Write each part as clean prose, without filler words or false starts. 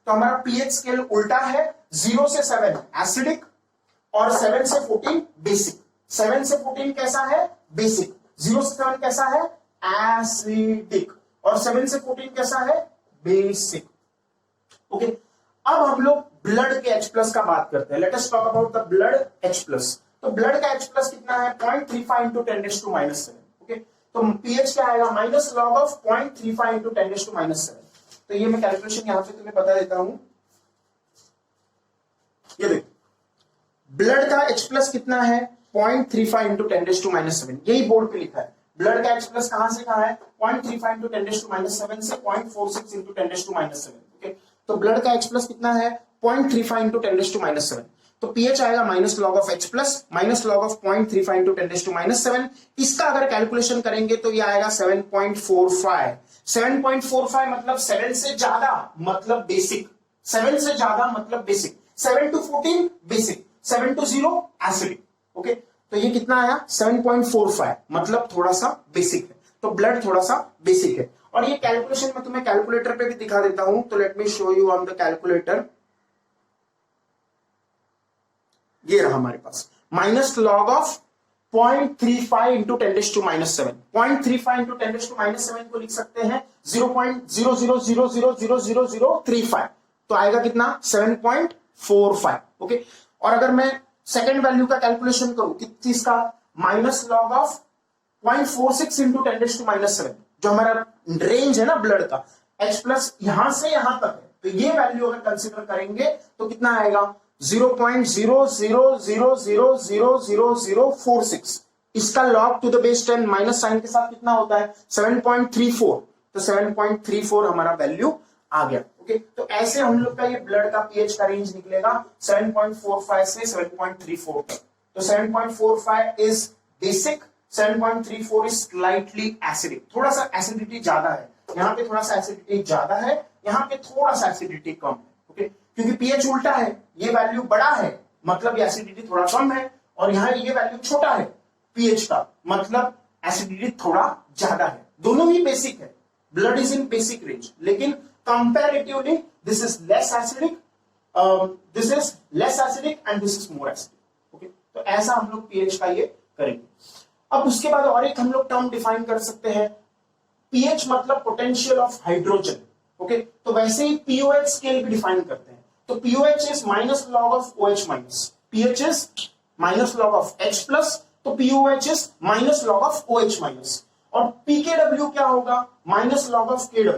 तो हमारा pH scale उल्टा है, 0 से 7 एसिडिक और 7 से 14 बेसिक। 7 से 14 कैसा है? बेसिक। 0 से 7 कैसा है? एसिडिक। और 7 से 14 कैसा है? बेसिक। ओके, अब हम लोग ब्लड के H+ का बात करते हैं। Let us talk about the blood H+। तो ब्लड का H+ कितना है? 0.35 into 10⁻⁻⁷। ओके, तो पीएच क्या आएगा? Minus log of 0.35 into 10⁻⁷। तो ये मैं कैलकुलेशन यहां पे तुम्हें बता देता हूं। ये देखो, ब्लड का H+ कितना है? 0.35 into 10⁻⁷। यही बोर्ड पे लिखा है। ब्लड का H+ कहां से कहां है? 0.35 into 10⁻⁷ से 0.46 into 10⁻⁷। ओके, तो ब्लड का H+ कितना है? 0.35 into 10⁻⁷। तो पीएच आएगा minus log of H+ minus log of 0.35 into 10⁻⁷। इसका अगर कैलकुलेशन करेंगे तो ये आएगा 7.45। 7.45 मतलब 7 से ज्यादा मतलब बेसिक। 7 से ज्यादा मतलब basic. 7 to 14 basic, 7 to 0 acidic. Okay, तो ये कितना आया? 7.45 मतलब थोड़ा सा बेसिक है। तो ब्लड थोड़ा सा बेसिक है। और ये कैलकुलेशन मैं तुम्हें कैलकुलेटर पे भी दिखा देता हूं। तो let me show you on the calculator. ये रहा हमारे पास minus log of 0.35 into 10⁻⁷। 0.35 into 10⁻⁷ को लिख सकते हैं 0.00000035। तो आएगा कितना? 7.45। ओके, और अगर मैं सेकेंड वैल्यू का कैलकुलेशन करूं किस चीज का? माइनस लॉग ऑफ 0.46 into 10⁻⁷, जो हमारा रेंज है ना ब्लड का H+ यहां से यहां तक है। तो ये वैल्यू अगर कंसीडर करेंगे तो कितना आएगा? 0.00000046। इसका log to the base 10 minus sign के साथ कितना होता है? 7.34। तो 7.34 हमारा वैल्यू आ गया। ओके, तो ऐसे हम लोग का ये ब्लड का पीएच का रेंज निकलेगा 7.45 से 7.34 तक। तो 7.45 is basic, 7.34 is slightly acidic. थोड़ा सा एसिडिटी ज्यादा है, यहाँ पे थोड़ा सा एसिडिटी ज्यादा है, यहाँ पे थोड़ा सा एसिडिटी कम है। ओके, क्योंकि पीएच उल्टा है, ये वैल्यू बड़ा है मतलब एसिडिटी थोड़ा कम है, और यहाँ ये वैल्यू छोटा है पीएच का मतलब एसिडिटी थोड़ा ज्यादा है। दोनों ही बेसिक है, blood is in basic range, लेकिन comparatively this is less acidic, this is less acidic and this is more acidic. Okay, तो ऐसा हम लोग पीएच का ये करेंगे। अब उसके बाद और एक हम लोग टर्म डिफाइन कर सकते हैं, पीएच मतलब पोटेंशियल ऑफ हाइड्रोजन। ओके, तो वैसे ही पीओएच स्केल भी डिफाइन करते हैं। तो pOH is minus log of OH minus, pH is minus log of H+, तो pOH is minus log of OH minus. और pKw क्या होगा? Minus log of KW।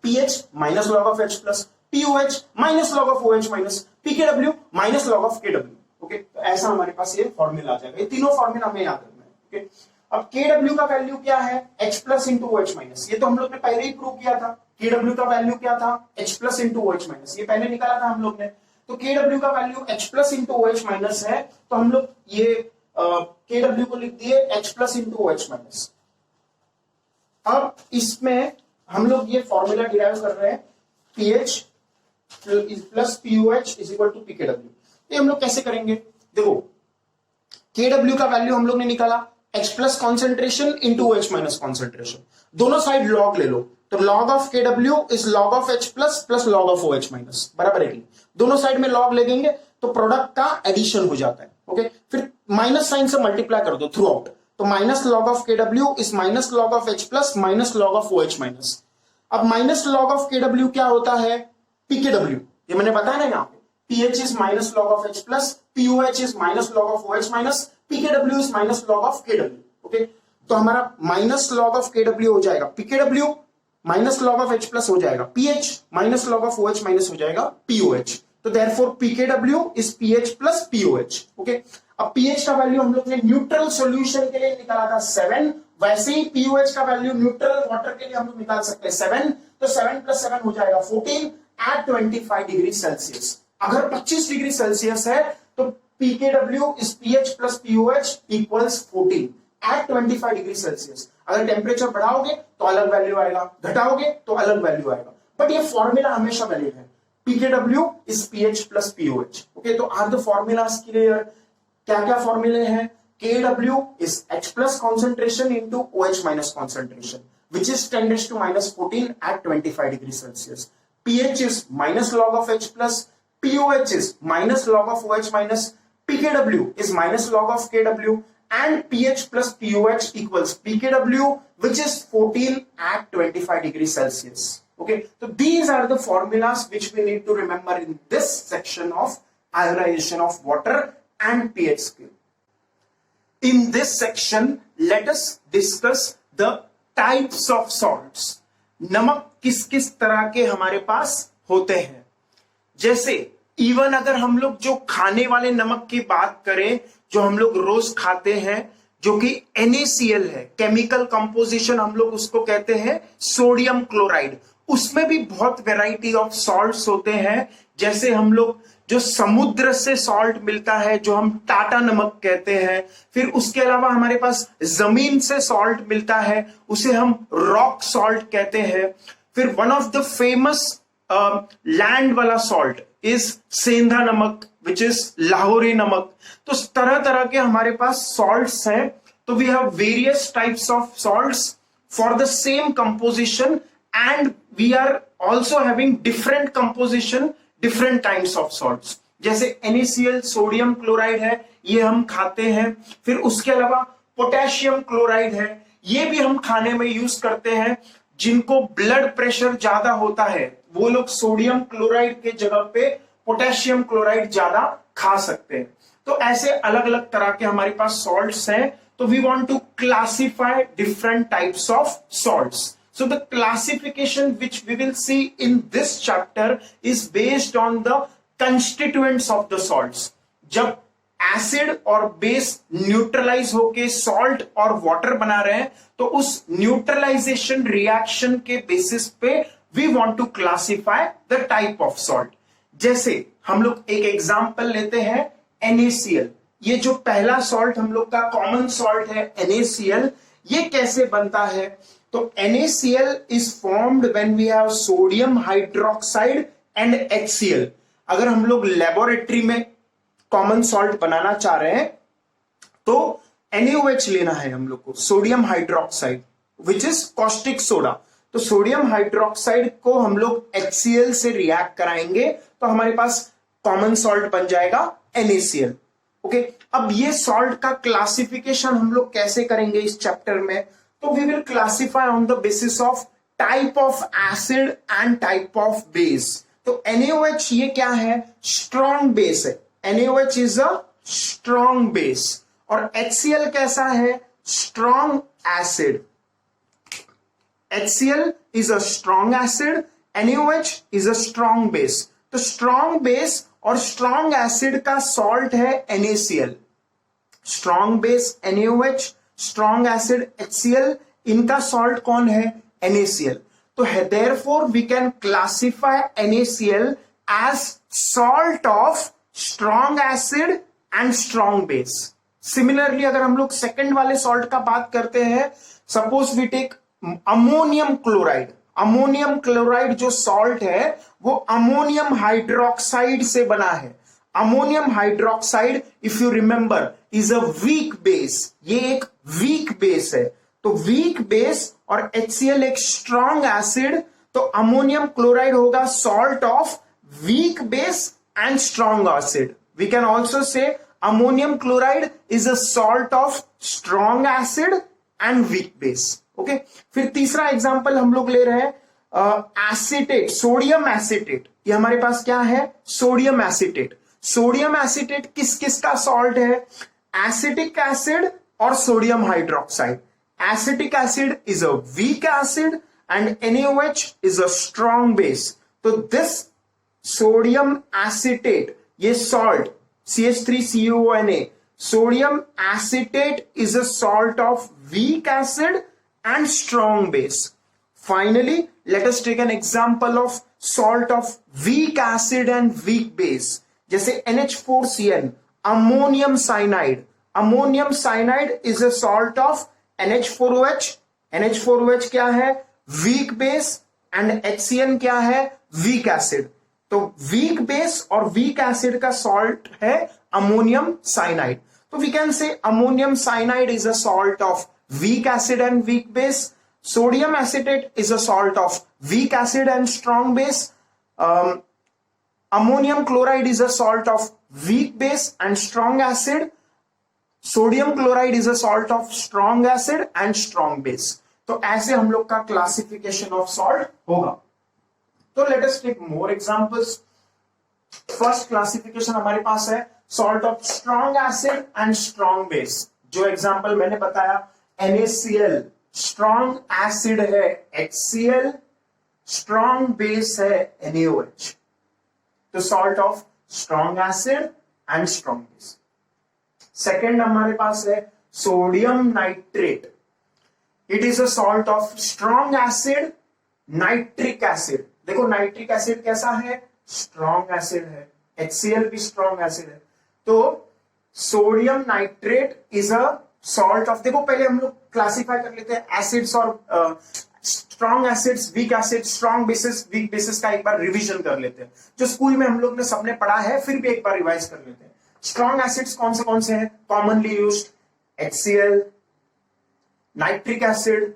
PH minus log of H+, pOH minus log of OH minus, pKw minus log of KW। Okay, तो ऐसा हमारे पास ये formula आ जाएगा। ये तीनों फॉर्मूला हमें याद रखना है। ओके, अब KW का वैल्यू क्या है? H+ into OH minus. ये तो हम लोग ने पहले ही प्रूव किया था। KW का वैल्यू क्या था? H+ इंटू OH माइनस, ये पहले निकाला था हम लोग ने। तो KW का value H+ into OH minus है, तो हम लोग ये KW को लिख दिए H+ इंटू OH माइनस। अब इसमें हम लोग ये फॉर्मूला डिराइव कर रहे हैं, pH plus pOH is equal to pKw। ये हम लोग कैसे करेंगे? देखो, KW का वैल्यू हम लोग ने निकाला H+ concentration into OH minus concentration, दोनों साइड लॉग ले लो। तो log of KW is log of H+ plus log of OH minus, बराबर है। दोनों साइड में लॉग लेंगे तो प्रोडक्ट का एडिशन हो जाता है। ओके, फिर माइनस साइन से मल्टीप्लाई कर दो थ्रू आउट, तो minus log of KW is minus log of H+ minus log of OH minus. अब माइनस लॉग ऑफ KW क्या होता है? pKw, ये मैंने बताया ना यहाँ पे, pH is minus log of H+, pOH is minus log of OH minus, pKw is minus log of KW। Okay, तो हमारा माइनस लॉग ऑफ KW हो जाएगा pKw, minus log of H+ हो जाएगा pH, minus log of OH minus हो जाएगा pOH। तो therefore pKw is pH plus pOH। Okay, अब pH का वैल्यू हम लोग ने न्यूट्रल सॉल्यूशन के लिए निकाला था 7, वैसे ही pOH का वैल्यू न्यूट्रल वाटर के लिए हम लोग निकाल सकते हैं 7, तो 7 + 7 हो जाएगा 14 एट 25 डिग्री सेल्सियस। अगर 25 डिग्री सेल्सियस है तो pKw is pH plus pOH equals 14 at 25 degree Celsius. अगर टेम्परेचर बढ़ाओगे तो अलग वैल्यू आएगा, घटाओगे तो अलग वैल्यू आएगा, बट ये फॉर्मूला हमेशा वैलिड है। pKw is pH plus pOH। Okay, तो आर द फॉर्मूलाज क्लियर? क्या क्या फॉर्मूले हैं? KW is H+ concentration into OH minus concentration, which is 10⁻⁻14 at 25 degree Celsius. pH is minus log of H plus, pOH is minus log of OH minus, pKw is minus log of Kw, and pH plus pOH equals pKw, which is 14 at 25 degrees Celsius. Okay, so these are the formulas which we need to remember in this section of ionization of water and pH scale. In this section, let us discuss the types of salts. नमक किस किस तरह के हमारे पास होते हैं. जैसे even अगर हम लोग जो खाने वाले नमक की बात करें, जो हम लोग रोज खाते हैं, जो कि NaCl है, केमिकल कंपोजिशन हम लोग उसको कहते हैं सोडियम क्लोराइड. उसमें भी बहुत वैरायटी ऑफ सॉल्ट्स होते हैं. जैसे हम लोग जो समुद्र से सॉल्ट मिलता है, जो हम टाटा नमक कहते हैं, फिर उसके अलावा हमारे पास जमीन से सॉल्ट मिलता है, उसे हम रॉक सॉल्ट कहते हैं. फिर one of the famous land वाला सॉल्ट इज सेंधा नमक, विच इज लाहौरी नमक. तो तरह तरह के हमारे पास सॉल्ट्स हैं. तो we have various types of salts for the same composition, and we are also having different composition, different types of salts. जैसे NaCl सोडियम क्लोराइड है, ये हम खाते हैं. फिर उसके अलावा पोटेशियम क्लोराइड है, ये भी हम खाने में यूज करते हैं. जिनको ब्लड प्रेशर ज्यादा होता है वो लोग सोडियम क्लोराइड के जगह पे पोटेशियम क्लोराइड ज्यादा खा सकते हैं. तो ऐसे अलग अलग तरह के हमारे पास सॉल्ट्स हैं. तो we want to classify different types of salts. So the classification which we will see in this chapter is based on the constituents of the salts. जब एसिड और बेस न्यूट्रलाइज होके सॉल्ट और water बना रहे हैं, तो उस neutralisation reaction के बेसिस पे we want to classify the type of salt. जैसे हम लोग एक एग्जांपल लेते हैं NaCl. ये जो पहला सॉल्ट हम लोग का कॉमन सॉल्ट है NaCl, ये कैसे बनता है? तो NaCl is formed when we have sodium hydroxide and HCl. अगर हम लोग लेबोरेटरी में कॉमन सॉल्ट बनाना चाह रहे हैं तो NaOH लेना है हम लोग को, sodium hydroxide, which is caustic soda. तो सोडियम हाइड्रोक्साइड को हम लोग HCl से रिएक्ट कराएंगे तो हमारे पास कॉमन सॉल्ट बन जाएगा NaCl. ओके, अब ये सॉल्ट का क्लासिफिकेशन हम लोग कैसे करेंगे इस चैप्टर में? तो we will classify on the basis of type of acid and type of base. तो NaOH ये क्या है? स्ट्रॉन्ग बेस है. NaOH is a strong base. और HCl कैसा है? Strong acid. HCl is a strong acid, NaOH is a strong base. तो strong base और स्ट्रॉन्ग एसिड का सॉल्ट है NaCl. Strong base NaOH, strong acid HCl, इनका salt कौन है? NaCl. तो therefore we can classify NaCl as salt of strong acid and strong base. Similarly अगर हम लोग सेकंड वाले सॉल्ट का बात करते हैं, suppose we take ammonium chloride. Ammonium chloride जो सॉल्ट है वो अमोनियम हाइड्रोक्साइड से बना है. Ammonium hydroxide, if you remember, is a weak base. ये एक वीक बेस है. तो वीक बेस और HCl एक स्ट्रॉन्ग एसिड, तो अमोनियम क्लोराइड होगा salt of weak base and strong acid. We can also say ammonium chloride is a salt of strong acid and weak base. Okay, फिर तीसरा example हम लोग ले रहे हैं एसिटेट, सोडियम एसिटेट. ये हमारे पास क्या है? Sodium acetate. सोडियम एसिटेट किस किस का सॉल्ट है? एसिटिक एसिड और sodium hydroxide. Acetic acid is a weak acid and NaOH is a strong base. तो दिस सोडियम एसिटेट, ये salt CH3CONA, sodium acetate is a salt of weak acid and strong base. Finally, let us take an example of salt of weak acid and weak base. जैसे NH4CN, ammonium cyanide. Ammonium cyanide is a salt of NH4OH. NH4OH क्या है? Weak base and HCN क्या है? Weak acid. तो weak base और weak acid का salt है ammonium cyanide. So we can say ammonium cyanide is a salt of weak acid and weak base. Sodium acetate is a salt of weak acid and strong base. Ammonium chloride is a salt of weak base and strong acid. Sodium chloride is a salt of strong acid and strong base. तो ऐसे हम लोग का classification of salt होगा. तो let us take more examples. First classification हमारे पास है salt of strong acid and strong base. जो एग्जांपल मैंने बताया NaCl स्ट्रॉन्ग एसिड है HCl, स्ट्रॉन्ग बेस है NaOH. तो salt of strong acid and strong base. Second हमारे पास है sodium nitrate. It is a salt of strong acid nitric acid. देखो नाइट्रिक एसिड कैसा है, स्ट्रॉन्ग एसिड है. HCl भी स्ट्रॉन्ग एसिड है. तो sodium nitrate is a salt of, देखो पहले हम लोग क्लासिफाई कर लेते हैं एसिड्स और strong acids, weak acid, strong bases, weak bases का एक बार रिवीजन कर लेते हैं. जो स्कूल में हम लोग ने सबने पढ़ा है, फिर भी एक बार रिवाइज कर लेते हैं. स्ट्रॉन्ग एसिड्स कौन से हैं commonly used? HCl, nitric acid,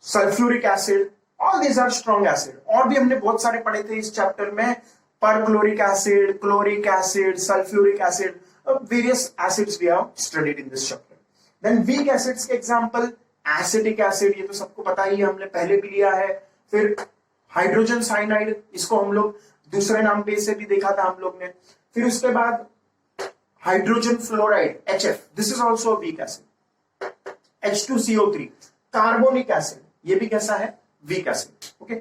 sulphuric acid, all these are strong acid. और भी हमने बहुत सारे पढ़े थे इस चैप्टर में, perchloric acid, chloric acid, sulphuric acid, various acids we have studied in this chapter. Then weak acids के एग्जांपल एसिटिक एसिड, ये तो सबको पता ही है, हमने पहले भी लिया है. फिर हाइड्रोजन साइनाइड, इसको हम लोग दूसरे नाम पे इसे भी देखा था हम लोग ने. फिर उसके बाद hydrogen fluoride HF, this is also weak acid. H2CO3 carbonic acid, ये भी कैसा है, वीक एसिड. ओके.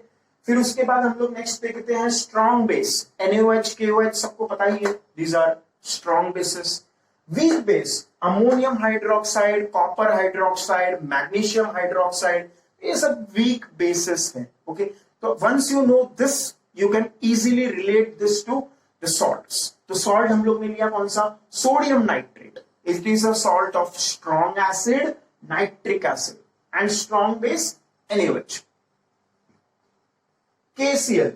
फिर उसके बाद हम लोग नेक्स्ट देखते हैं स्ट्रॉन्ग बेस. NaOH, KOH सबको पता ही है, these are strong bases. Weak base ammonium hydroxide, copper hydroxide, magnesium hydroxide, ये सब वीक बेसिस हैं. ओके. तो once you know this you can easily relate this to the salts. तो salt हम लोग ने लिया कौन सा, sodium nitrate. It is a salt of strong acid nitric acid and strong base NaOH. KCl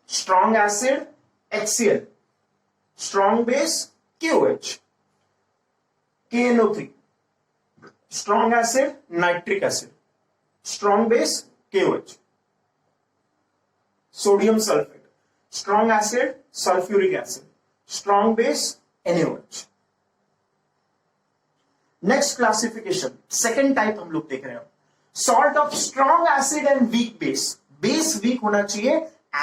strong acid HCl, strong base KOH. KNO3 strong acid nitric acid, strong base KOH. Sodium sulfate strong acid sulfuric acid, strong base NaOH. Next classification, second type हम लोग देख रहे हैं, salt of strong acid and weak base. Base weak होना चाहिए,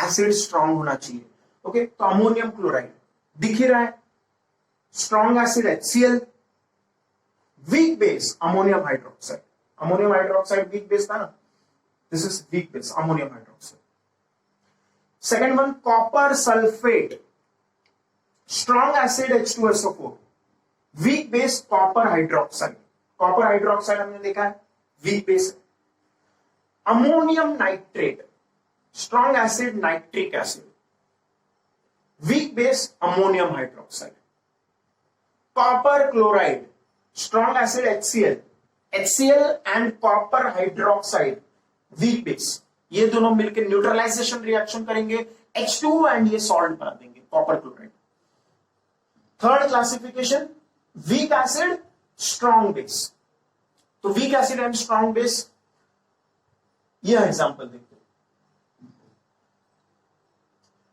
acid strong होना चाहिए. Okay. तो अमोनियम क्लोराइड दिख ही रहा है, strong acid HCl, week base ammonium hydroxide. Ammonium hydroxide weak base था ना, this is weak base ammonium hydroxide. Second one copper sulphate, strong acid H2SO4, weak base copper hydroxide. Copper hydroxide हमने देखा है, week base. Ammonium nitrate, strong acid nitric acid, weak base ammonium hydroxide. Copper chloride, strong acid HCl and copper hydroxide, week base. ये दोनों मिलकर neutralisation reaction करेंगे, H2 and ये salt बना देंगे, copper chloride. Third classification weak acid strong base. तो weak acid and strong base, यह example देखते हैं.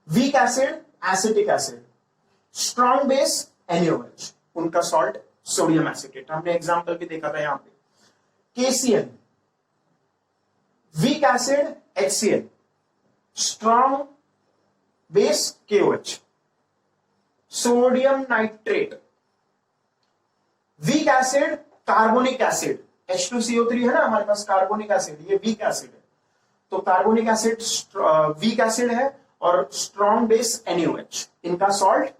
Weak acid acetic acid, strong base NaOH, उनका सॉल्ट सोडियम एसिटेट. हमने एग्जांपल भी देखा था यहां पे. KCl weak acid HCl, strong base KOH. Sodium nitrate weak acid carbonic acid, H2CO3 है ना हमारे पास कार्बोनिक एसिड, ये वीक एसिड है. तो कार्बोनिक एसिड वीक एसिड है और स्ट्रॉन्ग बेस NaOH, इनका सॉल्ट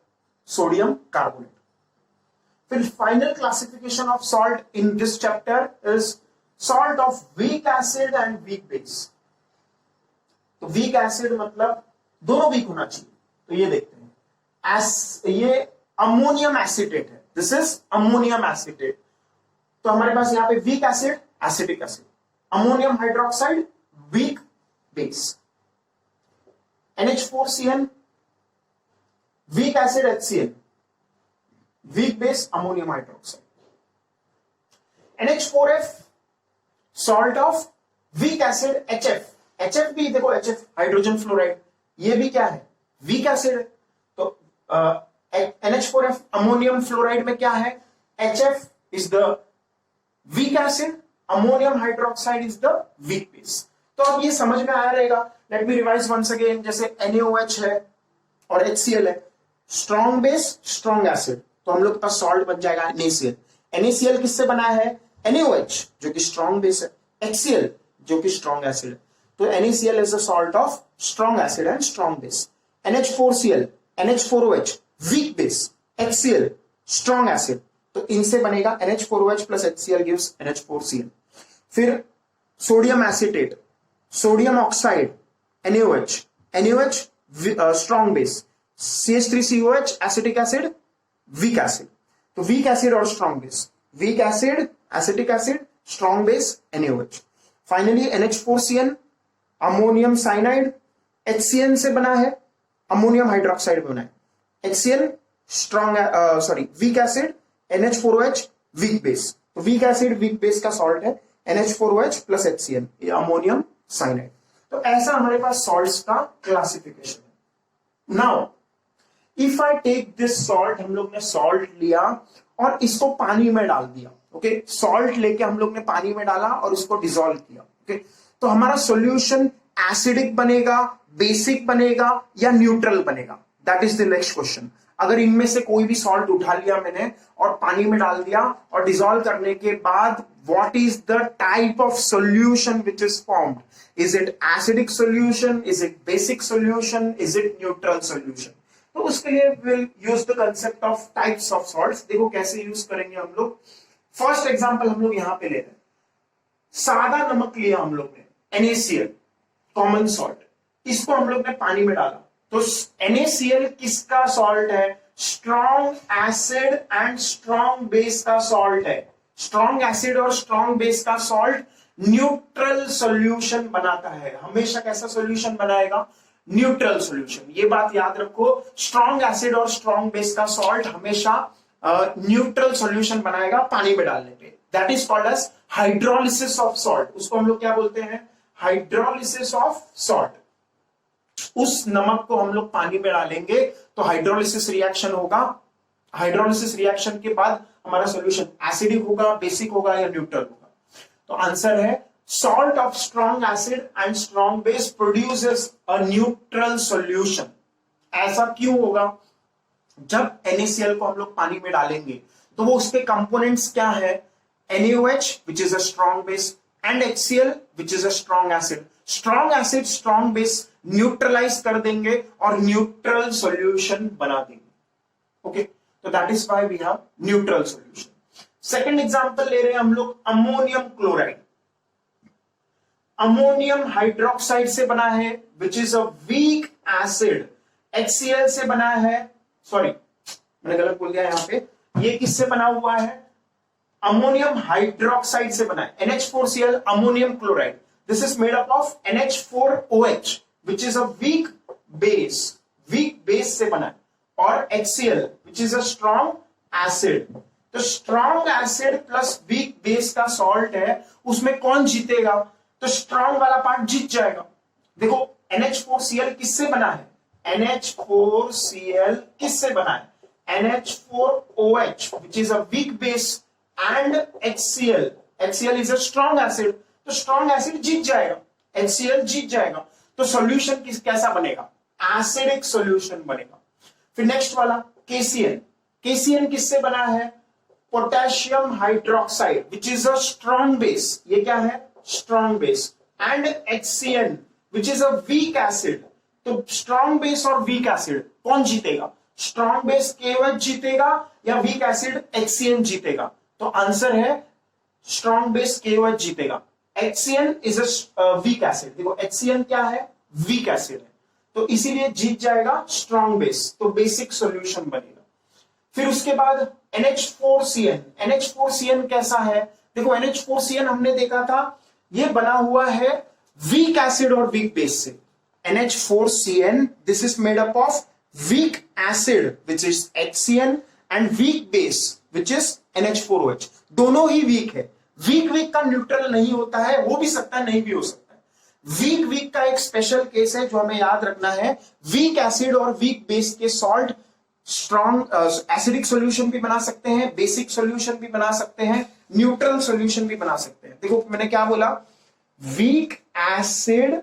सोडियम कार्बोनेट. फिर final classification of salt in this chapter is salt of week acid and weak base. तो वीक एसिड मतलब दोनों वीक होना चाहिए. तो ये देखते हैं, ये अमोनियम एसिटेट है, दिस इज अमोनियम एसिटेट. तो हमारे पास यहां पे week acid acetic acid, ammonium hydroxide weak base, NH4Cl week acid HCl, week base ammonium hydroxide. NH4F salt of weak acid HF. HF भी देखो, HF हाइड्रोजन फ्लोराइड, ये भी क्या है, वीक एसिड है। तो NH4F अमोनियम फ्लोराइड में क्या है, HF is the weak acid, ammonium hydroxide is the weak base. तो अब ये समझ में आया रहेगा। Let me revise once again, जैसे NaOH है और HCl है, स्ट्रॉन्ग बेस स्ट्रॉन्ग एसिड, तो हम लोग के पास सॉल्ट बन जाएगा NaCl। NaCl किससे बना है, NaOH जो कि स्ट्रॉन्ग बेस है, HCl जो कि स्ट्रॉन्ग एसिड है। तो NaCl is the salt of strong acid and strong base. NH4Cl NH4OH weak base, HCl strong acid, तो इनसे बनेगा NH4OH plus HCl gives NH4Cl। फिर sodium acetate, sodium oxide NaOH, NaOH strong base, CH3COH acetic acid weak acid. तो weak acid और strong base, week acid acetic acid, strong base NaOH। Finally NH4Cl ammonium cyanide, HCN से बना है, ammonium hydroxide बना है। HCl strong weak acid, NH4OH weak base, तो weak acid weak base का salt है NH4OH प्लस HCl, ये ammonium cyanide. तो ऐसा हमारे पास सॉल्ट्स का क्लासिफिकेशन है। Now if I take this salt, हम लोग ने सॉल्ट लिया और इसको पानी में डाल दिया, ओके, सॉल्ट लेके हम लोग ने पानी में डाला और इसको डिसॉल्व किया, ओके, तो हमारा सॉल्यूशन एसिडिक बनेगा, बेसिक बनेगा या न्यूट्रल बनेगा, that is the next question. अगर इनमें से कोई भी सॉल्ट उठा लिया मैंने और पानी में डाल दिया और डिसॉल्व करने के बाद what is the type of solution which is formed, is it acidic solution, is it basic solution, is it neutral solution. तो उसके लिए will use the concept of types of salts. देखो कैसे यूज करेंगे हम लोग। फर्स्ट एग्जांपल हम लोग यहां पे ले रहे हैं, सादा नमक लिया हम लोग ने, NaCl कॉमन सॉल्ट, इसको हम लोग ने पानी में डाला, तो NaCl किसका सॉल्ट है, strong acid and strong base का सॉल्ट है। स्ट्रॉन्ग एसिड और स्ट्रॉन्ग बेस का सॉल्ट न्यूट्रल सॉल्यूशन बनाता है, हमेशा कैसा सॉल्यूशन बनाएगा, न्यूट्रल सॉल्यूशन। ये बात याद रखो, स्ट्रॉन्ग एसिड और स्ट्रॉन्ग बेस का सॉल्ट हमेशा न्यूट्रल सॉल्यूशन बनाएगा पानी में डालने पे। That is called as hydrolysis of salt. उसको हम लोग क्या बोलते हैं, हाइड्रोलिसिस ऑफ सॉल्ट। उस नमक को हम लोग पानी में डालेंगे तो हाइड्रोलिसिस रिएक्शन होगा, हाइड्रोलिसिस रिएक्शन के बाद हमारा सॉल्यूशन एसिडिक होगा, बेसिक होगा या न्यूट्रल होगा। तो आंसर है salt of strong acid and strong base produces a neutral solution। ऐसा क्यों होगा, जब NaCl को हम लोग पानी में डालेंगे तो वो उसके कंपोनेंट्स क्या है, NaOH which is a strong base and HCl which is a strong acid। strong acid strong base neutralise कर देंगे और न्यूट्रल सॉल्यूशन बना देंगे, ओके, तो that is why we have neutral solution. Second example ले रहे हैं हम लोग, अमोनियम क्लोराइड, अमोनियम हाइड्रोक्साइड से बना है विच is a weak acid, HCl से बना है, सॉरी मैंने गलत बोल दिया यहां पे, ये किससे बना हुआ है, अमोनियम हाइड्रोक्साइड से बना है, NH4Cl ammonium chloride, this is made up of NH4OH which is a weak base से बना है, और HCl which is a strong acid. तो strong acid plus weak base का सॉल्ट है, उसमें कौन जीतेगा, तो स्ट्रॉन्ग वाला पार्ट जीत जाएगा। देखो NH4Cl किससे बना है, NH4Cl किससे बना है, NH4OH which is a weak base and HCl is a strong acid, तो स्ट्रॉन्ग एसिड जीत जाएगा, HCl जीत जाएगा। तो सॉल्यूशन कैसा बनेगा, एसिडिक सॉल्यूशन बनेगा। फिर नेक्स्ट वाला KCl किससे बना है, potassium hydroxide which is a strong base, ये क्या है, strong base, and HCl which is a weak acid. तो स्ट्रॉन्ग बेस और वीक एसिड कौन जीतेगा, स्ट्रॉन्ग बेस KOH जीतेगा या वीक एसिड HCl जीतेगा। तो आंसर है स्ट्रॉन्ग बेस KOH जीतेगा, HCl is a weak acid. देखो HCl क्या है, वीक एसिड है, तो इसीलिए जीत जाएगा स्ट्रॉन्ग बेस, तो बेसिक सॉल्यूशन बनेगा। फिर उसके बाद NH4Cl कैसा है, देखो NH4Cl हमने देखा था ये बना हुआ है वीक एसिड और वीक बेस से। NH4Cl this is made up of weak acid which is HCl and weak base which is NH4OH। दोनों ही वीक है, वीक का न्यूट्रल नहीं होता है, हो भी सकता है नहीं भी हो सकता है। वीक वीक का एक स्पेशल केस है जो हमें याद रखना है। वीक एसिड और वीक बेस के सॉल्ट स्ट्रॉन्ग एसिडिक सॉल्यूशन भी बना सकते हैं, बेसिक सॉल्यूशन भी बना सकते हैं, न्यूट्रल सॉल्यूशन भी बना सकते हैं। देखो मैंने क्या बोला, वीक एसिड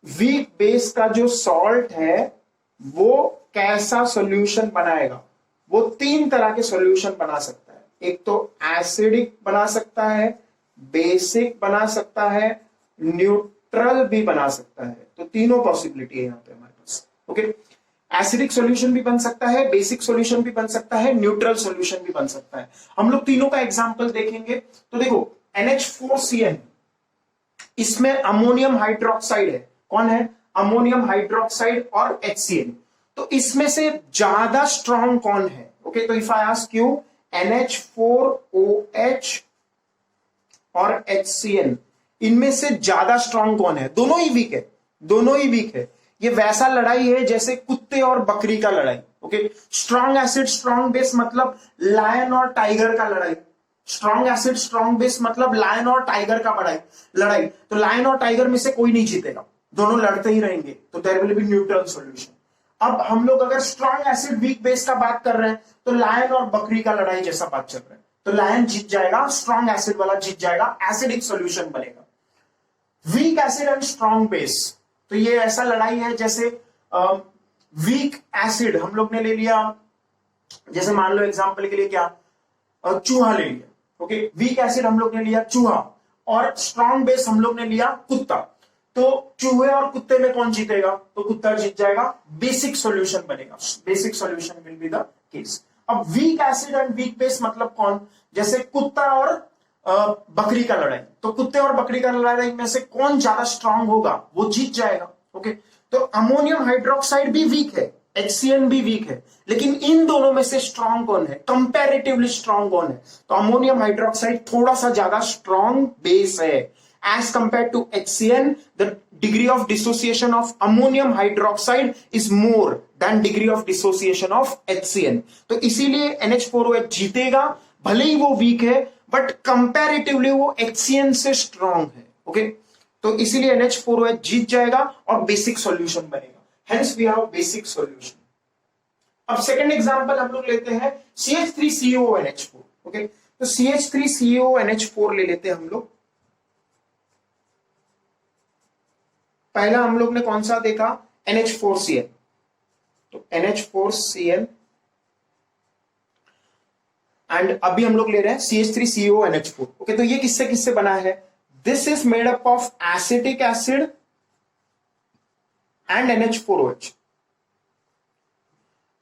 वीक बेस का जो सॉल्ट है वो कैसा सॉल्यूशन बनाएगा, वो तीन तरह के सॉल्यूशन बना सकता है। एक तो एसिडिक बना सकता है, बेसिक बना सकता है, न्यूट्रल भी बना सकता है। तो तीनों पॉसिबिलिटी है यहां पे हमारे पास। ओके, एसिडिक सॉल्यूशन भी बन सकता है, बेसिक सॉल्यूशन भी बन सकता है, न्यूट्रल सॉल्यूशन भी बन सकता है। हम लोग तीनों का एग्जांपल देखेंगे। तो देखो NH4Cl, इसमें अमोनियम हाइड्रोक्साइड है। कौन है? अमोनियम हाइड्रोक्साइड और HCl। तो इसमें से ज्यादा स्ट्रॉन्ग कौन है? ओके, तो if I ask you NH4OH और HCl, इनमें से ज्यादा स्ट्रॉन्ग कौन है? दोनों ही वीक है, दोनों ही वीक है। ये वैसा लड़ाई है जैसे कुत्ते और बकरी का लड़ाई। Okay, strong acid strong base मतलब लायन और टाइगर का लड़ाई। स्ट्रॉन्ग एसिड स्ट्रॉन्ग बेस मतलब लायन और टाइगर का लड़ाई। तो लायन और टाइगर में से कोई नहीं जीतेगा, दोनों लड़ते ही रहेंगे। तो there will be neutral solution. अब हम लोग अगर स्ट्रॉन्ग एसिड वीक बेस का बात कर रहे हैं तो लायन और बकरी का लड़ाई जैसा बात चल रहा है। तो लायन जीत जाएगा, स्ट्रॉन्ग एसिड वाला जीत जाएगा, एसिडिक सॉल्यूशन बनेगा। Week acid and strong base, तो ये ऐसा लड़ाई है जैसे वीक एसिड हम लोग ने ले लिया, जैसे मान लो एग्जांपल के लिए क्या, चूहा ले लिया। ओके, वीक एसिड हम लोग ने लिया चूहा और स्ट्रॉन्ग बेस हम लोग ने लिया कुत्ता। तो चूहे और कुत्ते में कौन जीतेगा? तो कुत्ता जीत जाएगा, बेसिक सॉल्यूशन बनेगा, basic solution will be the case. अब weak acid and weak base मतलब कौन? जैसे कुत्ता और बकरी का लड़ाई। तो कुत्ते और बकरी का लड़ाई में से कौन ज्यादा स्ट्रांग होगा वो जीत जाएगा। ओके, तो अमोनियम हाइड्रोक्साइड भी वीक है, HCl भी वीक है, लेकिन इन दोनों में से स्ट्रांग कौन है? कंपैरेटिवली स्ट्रांग कौन है? तो अमोनियम हाइड्रोक्साइड थोड़ा सा ज्यादा स्ट्रांग बेस है as compare to HCl। The degree of dissociation of ammonium hydroxide is more than degree of dissociation of HCl। तो इसीलिए NH4OH जीतेगा, भले ही वो वीक है बट कंपैरेटिवली वो HCl से स्ट्रांग है। ओके, तो इसीलिए NH4OH जीत जाएगा और बेसिक सॉल्यूशन बनेगा। Hence we have basic solution. अब सेकंड एग्जांपल हम लोग लेते हैं CH3CONH4। ओके, तो CH3CONH4 ले लेते हैं हम लोग। पहला हम लोग ने कौन सा देखा? NH4Cl। तो NH4Cl एंड अभी हम लोग ले रहे हैं CH3CONH4। ओके, तो ये किससे किससे बना है? This is made up of acetic acid and NH4OH।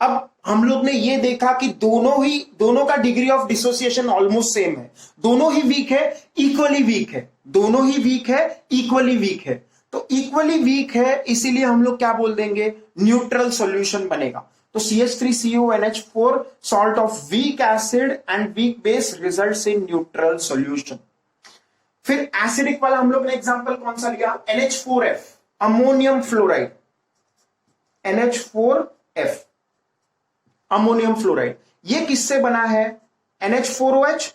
अब हम लोग ने ये देखा कि दोनों का degree of dissociation almost same है, दोनों ही वीक है, इक्वली वीक है, दोनों ही वीक है, इक्वली वीक है। तो इक्वली वीक है इसीलिए हम लोग क्या बोल देंगे? न्यूट्रल सॉल्यूशन बनेगा। तो CH3CONH4 salt of week acid and weak base results in neutral solution. फिर एसिडिक वाला हम लोग ने एग्जांपल कौन सा लिया? NH4F, ammonium fluoride. NH4F, ammonium fluoride, ये किससे बना है? NH4OH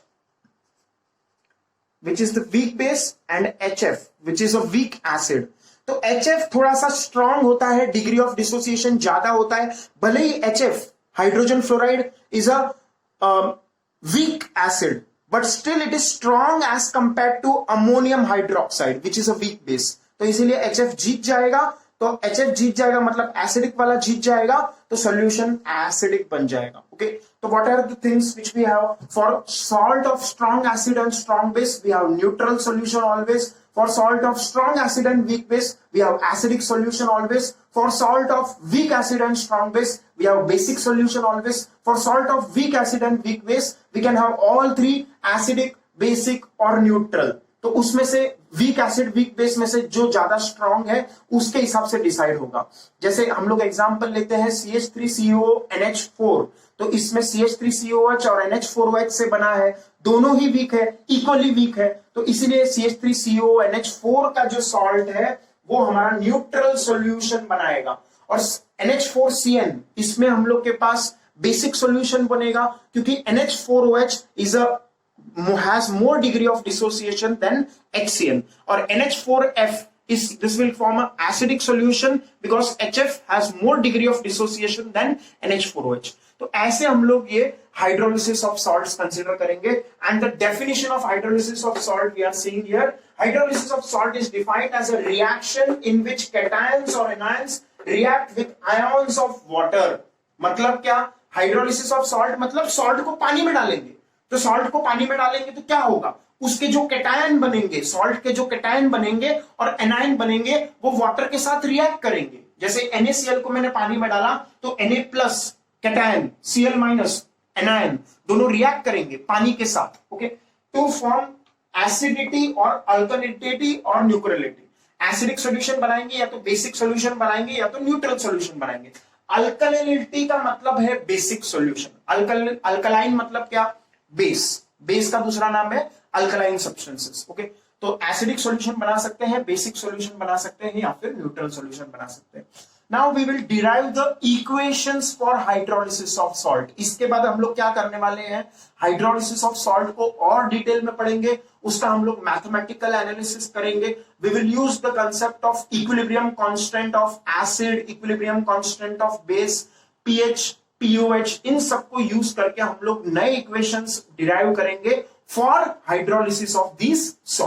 which is the weak base and HF which is a weak acid। तो HF थोड़ा सा स्ट्रांग होता है, डिग्री ऑफ डिसोसिएशन ज्यादा होता है। भले ही HF hydrogen fluoride is a weak acid but still it is strong as compare to ammonium hydroxide which is a weak base. तो इसीलिए HF जीत जाएगा। तो HF जीत जाएगा मतलब एसिडिक वाला जीत जाएगा, तो सॉल्यूशन एसिडिक बन जाएगा। ओके, तो what are the things which we have? For salt of strong acid and strong base we have neutral solution always. For salt of strong acid and weak base, we have acidic solution always. For salt of weak acid and strong base, we have basic solution always. For salt of weak acid and weak base, we can have all three: acidic, basic और neutral. तो उसमें से week acid weak base में से जो ज्यादा strong है उसके हिसाब से डिसाइड होगा। जैसे हम लोग एग्जांपल लेते हैं CH3CONH4। तो इसमें CH3COH और NH4OH से बना है, दोनों ही वीक है, इक्वली वीक है। तो इसीलिए CH3CONH4 का जो सॉल्ट है वो हमारा न्यूट्रल सॉल्यूशन बनाएगा। और NH4Cl, इसमें हम लोग के पास बेसिक सॉल्यूशन बनेगा क्योंकि NH4OH is a has more degree of dissociation than HCl, or NH4F is, this will form an acidic solution because HF has more degree of dissociation than NH4OH. तो ऐसे हम लोग ये hydrolysis of salts consider करेंगे. And the definition of hydrolysis of salt we are seeing here. Hydrolysis of salt is defined as a reaction in which cations or anions react with ions of water. मतलब क्या? Hydrolysis of salt मतलब salt को पानी में डालेंगे. तो salt को पानी में डालेंगे तो क्या होगा? उसके जो कैटायन बनेंगे, सॉल्ट के जो कैटायन बनेंगे और एनायन बनेंगे, वो वाटर के साथ रिएक्ट करेंगे. जैसे NaCl को मैंने पानी में डाला तो Na plus cation, Cl minus anion, दोनों रिएक्ट करेंगे पानी के साथ. ओके, टू फॉर्म एसिडिटी और अल्कलिनिटी और न्यूट्रलिटी. एसिडिक सॉल्यूशन बनाएंगे या तो बेसिक सॉल्यूशन बनाएंगे या तो न्यूट्रल सॉल्यूशन बनाएंगे. अल्कलिनिटी का मतलब है बेसिक सॉल्यूशन. अल्कलाइन मतलब क्या? बेस. बेस का दूसरा नाम है अल्कलाइन सब्सटेंसेस. ओके, तो एसिडिक सॉल्यूशन बना सकते हैं, बेसिक सॉल्यूशन बना सकते हैं या फिर न्यूट्रल सॉल्यूशन बना सकते हैं. Now we will derive the equations for hydrolysis of salt. इसके बाद हम लोग क्या करने वाले हैं? हाइड्रोलिसिस ऑफ सॉल्ट को और डिटेल में पढ़ेंगे, उसका हम लोग मैथमेटिकल एनालिसिस करेंगे. We will use the concept of equilibrium constant of acid, equilibrium constant of base, pH, pOH, इन सबको यूज करके हम लोग नए इक्वेशंस डिराइव करेंगे for hydrolysis of these salt.